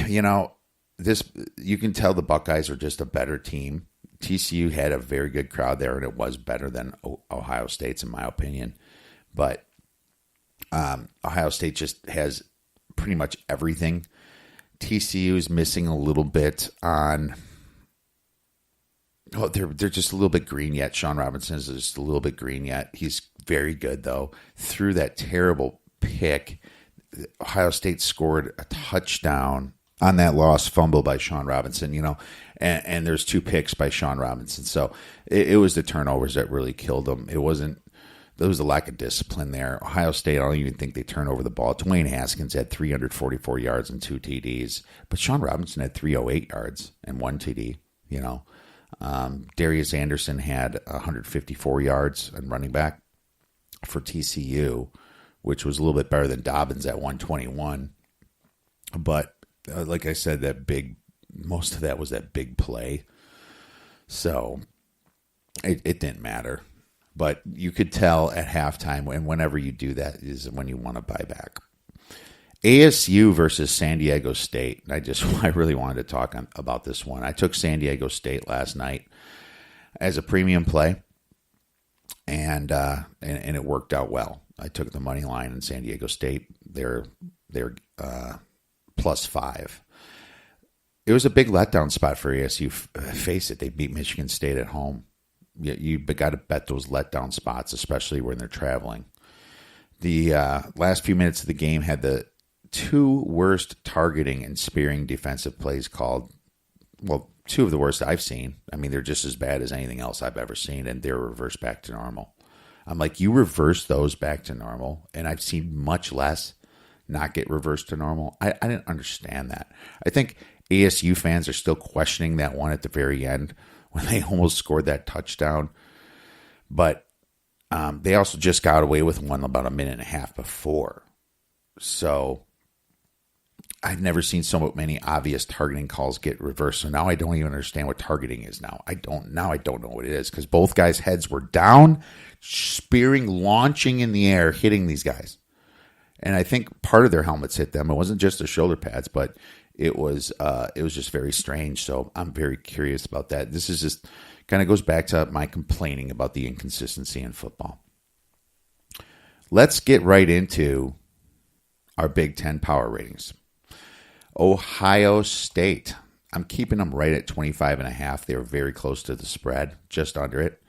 you know, this you can tell the Buckeyes are just a better team. TCU had a very good crowd there, and it was better than Ohio State's, in my opinion. But Ohio State just has pretty much everything. TCU is missing a little bit on. Oh, they're just a little bit green yet. Sean Robinson is just a little bit green yet. He's very good though. Through that terrible pick, Ohio State scored a touchdown on that lost fumble by Sean Robinson. You know, and there's 2 picks by Sean Robinson. So it was the turnovers that really killed him. It wasn't. There was a lack of discipline there. Ohio State, I don't even think they turned over the ball. Dwayne Haskins had 344 yards and 2 TDs, but Sean Robinson had 308 yards and 1 TD. You know, Darius Anderson had 154 yards and running back for TCU, which was a little bit better than Dobbins at 121. But like I said, most of that was that big play. So it didn't matter. But you could tell at halftime, and whenever you do that is when you want to buy back. ASU versus San Diego State. I really wanted to talk about this one. I took San Diego State last night as a premium play, and it worked out well. I took the money line in San Diego State. They're +5. It was a big letdown spot for ASU. Face it, they beat Michigan State at home. You got to bet those letdown spots, especially when they're traveling. The last few minutes of the game had the 2 worst targeting and spearing defensive plays called. Well, 2 of the worst I've seen. I mean, they're just as bad as anything else I've ever seen, and they're reversed back to normal. I'm like, you reverse those back to normal, and I've seen much less not get reversed to normal. I didn't understand that. I think ASU fans are still questioning that one at the very end when they almost scored that touchdown. But they also just got away with one about a minute and a half before. So I've never seen so many obvious targeting calls get reversed. So now I don't even understand what targeting is now. I don't know what it is because both guys' heads were down, spearing, launching in the air, hitting these guys. And I think part of their helmets hit them. It wasn't just the shoulder pads, but it was just very strange. So I'm very curious about that. This is just kind of goes back to my complaining about the inconsistency in football. Let's get right into our Big Ten power ratings. Ohio State. I'm keeping them right at 25.5. They were very close to the spread, just under it.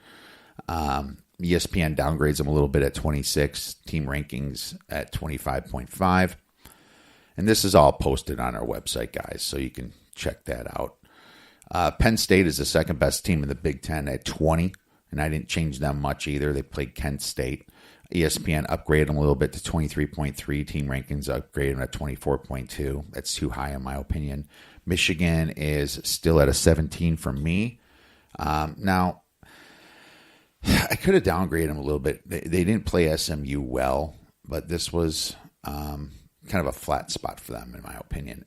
ESPN downgrades them a little bit at 26. Team rankings at 25.5. And this is all posted on our website, guys, so you can check that out. Penn State is the second best team in the Big Ten at 20, and I didn't change them much either. They played Kent State. ESPN upgraded them a little bit to 23.3. Team rankings upgraded them at 24.2. That's too high in my opinion. Michigan is still at a 17 for me. Now, I could have downgraded them a little bit. They didn't play SMU well, but this was kind of a flat spot for them, in my opinion.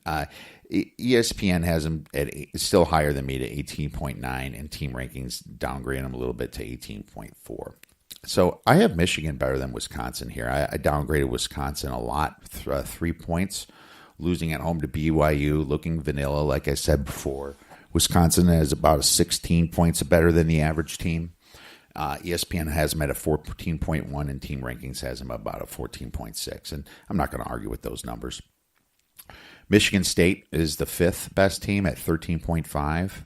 ESPN has them at still higher than me to 18.9, and team rankings downgraded them a little bit to 18.4. So I have Michigan better than Wisconsin here. I downgraded Wisconsin a lot, 3 points, losing at home to BYU, looking vanilla, like I said before. Wisconsin is about 16 points better than the average team. ESPN has them at a 14.1, and team rankings has them about a 14.6. And I'm not going to argue with those numbers. Michigan State is the 5th best team at 13.5.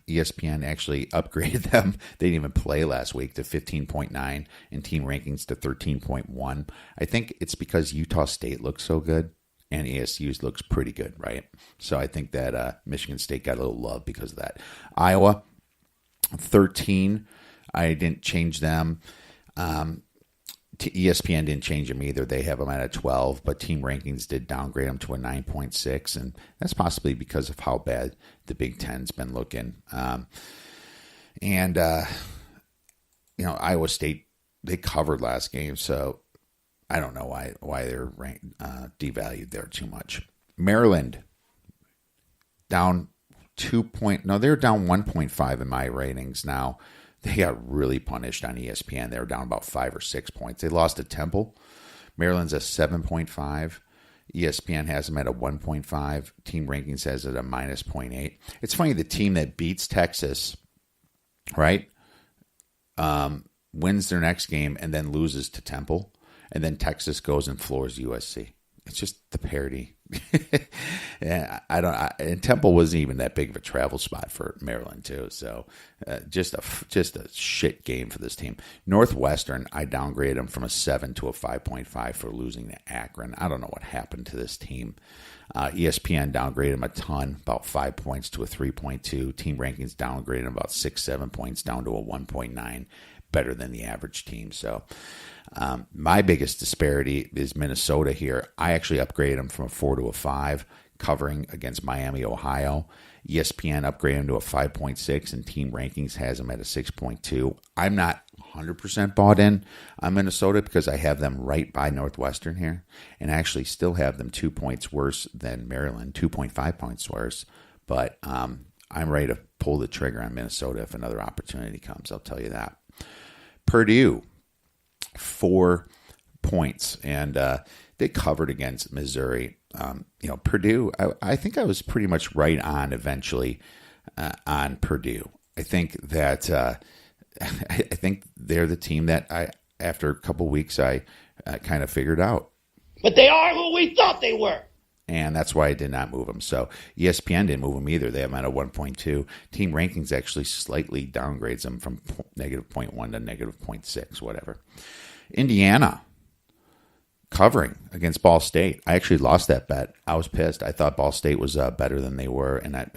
ESPN actually upgraded them. They didn't even play last week to 15.9 and team rankings to 13.1. I think it's because Utah State looks so good and ASU's looks pretty good, right? So I think that Michigan State got a little love because of that. Iowa, 13. I didn't change them. ESPN didn't change them either. They have them at a 12, but team rankings did downgrade them to a 9.6, and that's possibly because of how bad the Big Ten's been looking. Iowa State, they covered last game, so I don't know why they're ranked, devalued there too much. Maryland, down they're down 1.5 in my ratings now. They got really punished on ESPN. They were down about 5 or 6 points. They lost to Temple. Maryland's a 7.5. ESPN has them at a 1.5. Team Rankings has it at a minus 0.8. It's funny, the team that beats Texas, right, wins their next game and then loses to Temple, and then Texas goes and floors USC. It's just the parody. Yeah, and Temple wasn't even that big of a travel spot for Maryland too. So just a shit game for this team. Northwestern, I downgraded them from a 7 to a 5.5 for losing to Akron. I don't know what happened to this team. ESPN downgraded them a ton, about 5 points to a 3.2. Team Rankings downgraded them about 6-7 points down to a 1.9, better than the average team. So my biggest disparity is Minnesota here. I actually upgraded them from a 4 to a 5, covering against Miami, Ohio. ESPN upgraded them to a 5.6, and Team Rankings has them at a 6.2. I'm not 100% bought in on Minnesota because I have them right by Northwestern here, and actually still have them 2 points worse than Maryland, 2.5 points worse. But I'm ready to pull the trigger on Minnesota if another opportunity comes. I'll tell you that. Purdue, 4 points, and they covered against Missouri. Purdue, I think I was pretty much right on eventually on Purdue. I think that I think they're the team that after a couple weeks, I kind of figured out. But they are who we thought they were. And that's why I did not move them. So ESPN didn't move them either. They have them at a 1.2. Team Rankings actually slightly downgrades them from negative 0.1 to negative 0.6, whatever. Indiana covering against Ball State. I actually lost that bet. I was pissed. I thought Ball State was better than they were. And I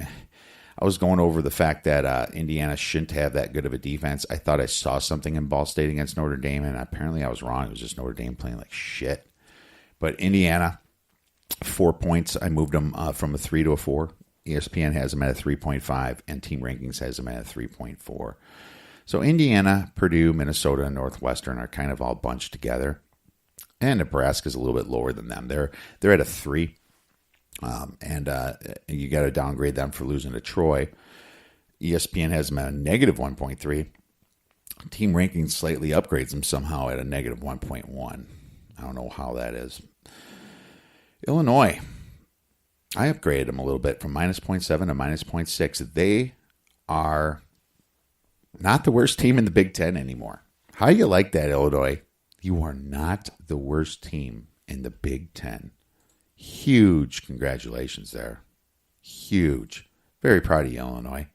was going over the fact that Indiana shouldn't have that good of a defense. I thought I saw something in Ball State against Notre Dame, and apparently I was wrong. It was just Notre Dame playing like shit. But Indiana, 4 points. I moved them from a 3 to a 4. ESPN has them at a 3.5, and Team Rankings has them at a 3.4. So Indiana, Purdue, Minnesota, and Northwestern are kind of all bunched together. And Nebraska's a little bit lower than them. They're at a 3. And you got to downgrade them for losing to Troy. ESPN has them at a negative 1.3. Team Rankings slightly upgrades them somehow at a negative 1.1. I don't know how that is. Illinois, I upgraded them a little bit from minus 0.7 to minus 0.6. They are not the worst team in the Big Ten anymore. How do you like that, Illinois? You are not the worst team in the Big Ten. Huge congratulations there. Huge. Very proud of you, Illinois.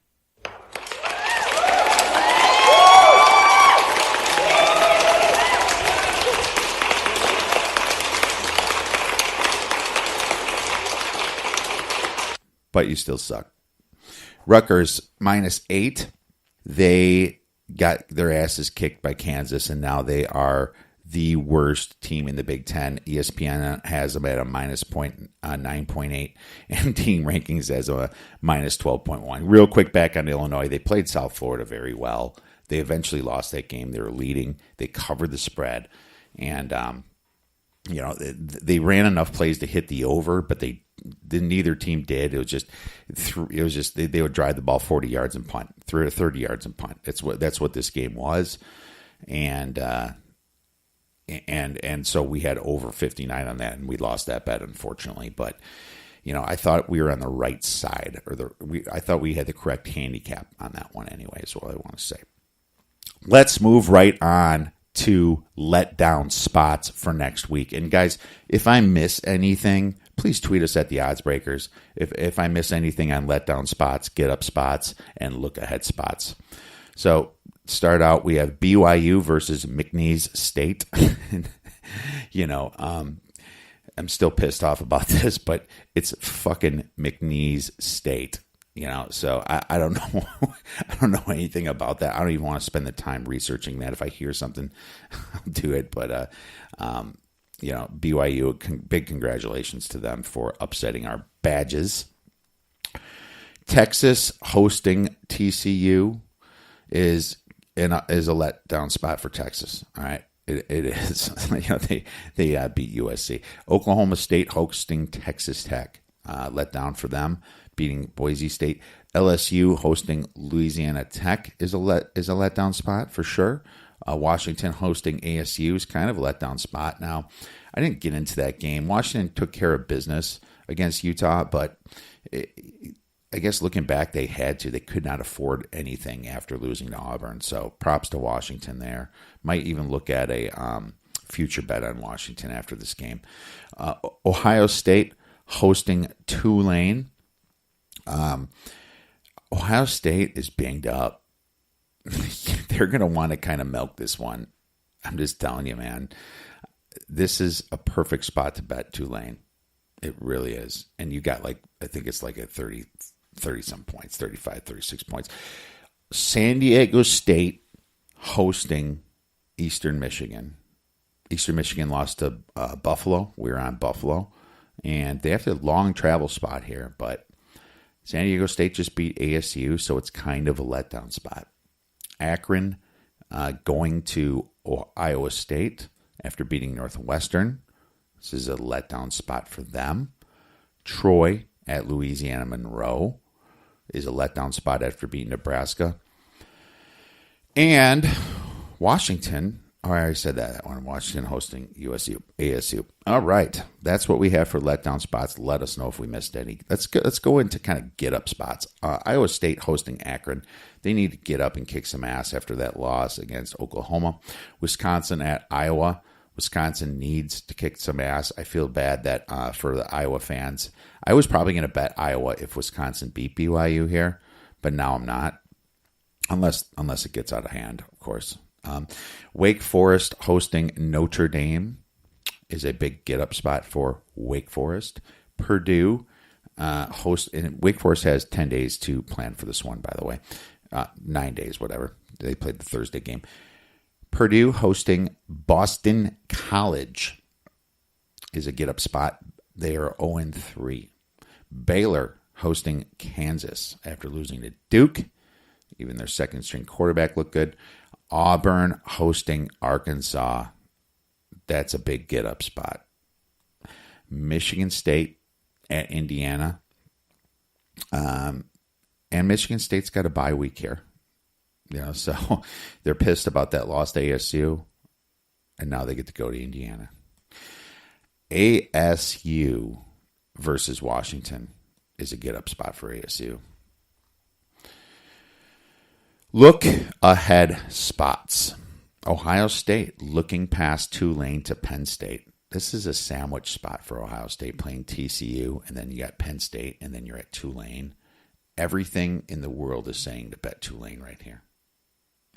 But you still suck. Rutgers, minus 8. They got their asses kicked by Kansas, and now they are the worst team in the Big Ten. ESPN has them at a minus 9.8, and Team Rankings has a minus 12.1. Real quick back on Illinois, they played South Florida very well. They eventually lost that game. They were leading. They covered the spread, and they ran enough plays to hit the over, but neither team did. It was just they would drive the ball 40 yards and punt, 30 yards and punt. That's what this game was, and so we had over 59 on that, and we lost that bet, unfortunately. But I thought we were on the right side, I thought we had the correct handicap on that one anyway, is what I want to say. Let's move right on to letdown spots for next week. And guys, if I miss anything, please tweet us at the Odds Breakers. If I miss anything on letdown spots, get up spots, and look ahead spots. So start out, we have BYU versus McNeese State. I'm still pissed off about this, but it's fucking McNeese State. So I don't know. I don't know anything about that. I don't even want to spend the time researching that. If I hear something, I'll do it. But BYU, big congratulations to them for upsetting our badges. Texas hosting TCU is a letdown spot for Texas. All right, it is. They beat USC. Oklahoma State hosting Texas Tech, letdown for them, beating Boise State. LSU hosting Louisiana Tech is a letdown spot for sure. Washington hosting ASU is kind of a letdown spot. Now, I didn't get into that game. Washington took care of business against Utah, but I guess looking back, they had to. They could not afford anything after losing to Auburn. So props to Washington there. Might even look at a future bet on Washington after this game. Ohio State hosting Tulane. Ohio State is banged up. They're going to want to kind of milk this one. I'm just telling you, man. This is a perfect spot to bet Tulane. It really is. And you got I think it's like a 30 some points, 35, 36 points. San Diego State hosting Eastern Michigan. Eastern Michigan lost to Buffalo. We're on Buffalo. And they have a long travel spot here, but San Diego State just beat ASU, so it's kind of a letdown spot. Akron going to Iowa State after beating Northwestern. This is a letdown spot for them. Troy at Louisiana Monroe is a letdown spot after beating Nebraska. And Washington, I already said that one. Washington hosting ASU. All right. That's what we have for letdown spots. Let us know if we missed any. Let's go into kind of get up spots. Iowa State hosting Akron. They need to get up and kick some ass after that loss against Oklahoma. Wisconsin at Iowa. Wisconsin needs to kick some ass. I feel bad that for the Iowa fans. I was probably going to bet Iowa if Wisconsin beat BYU here, but now I'm not. Unless it gets out of hand, of course. Wake Forest hosting Notre Dame is a big get-up spot for Wake Forest. Purdue and Wake Forest has 10 days to plan for this one, by the way. 9 days, whatever. They played the Thursday game. Purdue hosting Boston College is a get-up spot. They are 0-3. Baylor hosting Kansas after losing to Duke. Even their second-string quarterback looked good. Auburn hosting Arkansas. That's a big get-up spot. Michigan State at Indiana. And Michigan State's got a bye week here. So they're pissed about that loss to ASU. And now they get to go to Indiana. ASU versus Washington is a get-up spot for ASU. Look ahead spots. Ohio State looking past Tulane to Penn State. This is a sandwich spot for Ohio State, playing TCU, and then you got Penn State, and then you're at Tulane. Everything in the world is saying to bet Tulane right here.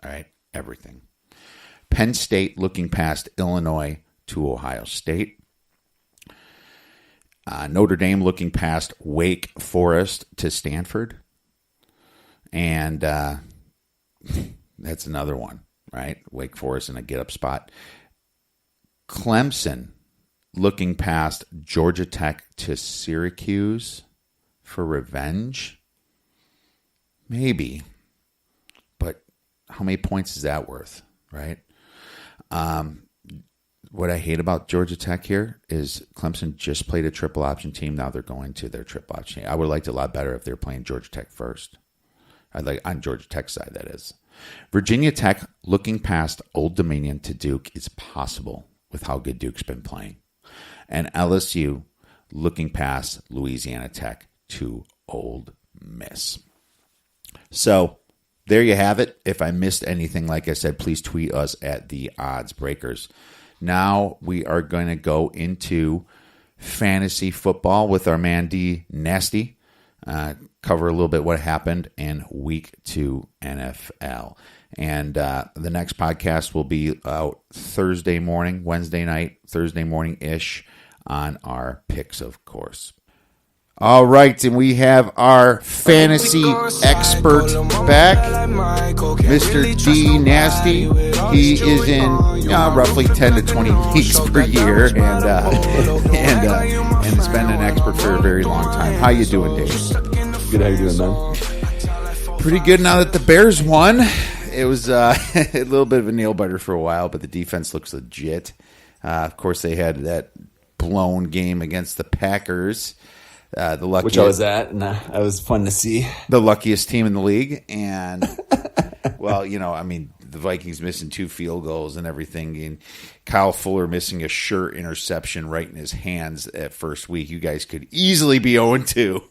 All right? Everything. Penn State looking past Illinois to Ohio State. Notre Dame looking past Wake Forest to Stanford. And that's another one, right? Wake Forest in a get-up spot. Clemson looking past Georgia Tech to Syracuse for revenge. Maybe. But how many points is that worth, right? What I hate about Georgia Tech here is Clemson just played a triple option team. Now they're going to their triple option team. I would have liked it a lot better if they were playing Georgia Tech first. I'd like on Georgia Tech's side, that is. Virginia Tech looking past Old Dominion to Duke is possible with how good Duke's been playing. And LSU looking past Louisiana Tech to Ole Miss. So there you have it. If I missed anything, like I said, please tweet us at the Odds Breakers. Now we are going to go into fantasy football with our man DNasty. Cover a little bit what happened in week 2 NFL. And the next podcast will be out Thursday morning, Wednesday night, Thursday morning-ish on our picks, of course. All right, and we have our fantasy expert back, Mr. DNasty. He is in roughly 10 to 20 weeks per year, and has been an expert for a very long time. How you doing, Dave? Good. How you doing, man? Pretty good now that the Bears won. It was a little bit of a nail biter for a while, but the defense looks legit. Of course, they had that blown game against the Packers. The luckiest, which I was at, and that was fun to see. The luckiest team in the league, and well, the Vikings missing 2 field goals and everything, and Kyle Fuller missing a sure interception right in his hands at first week, you guys could easily be 0-2.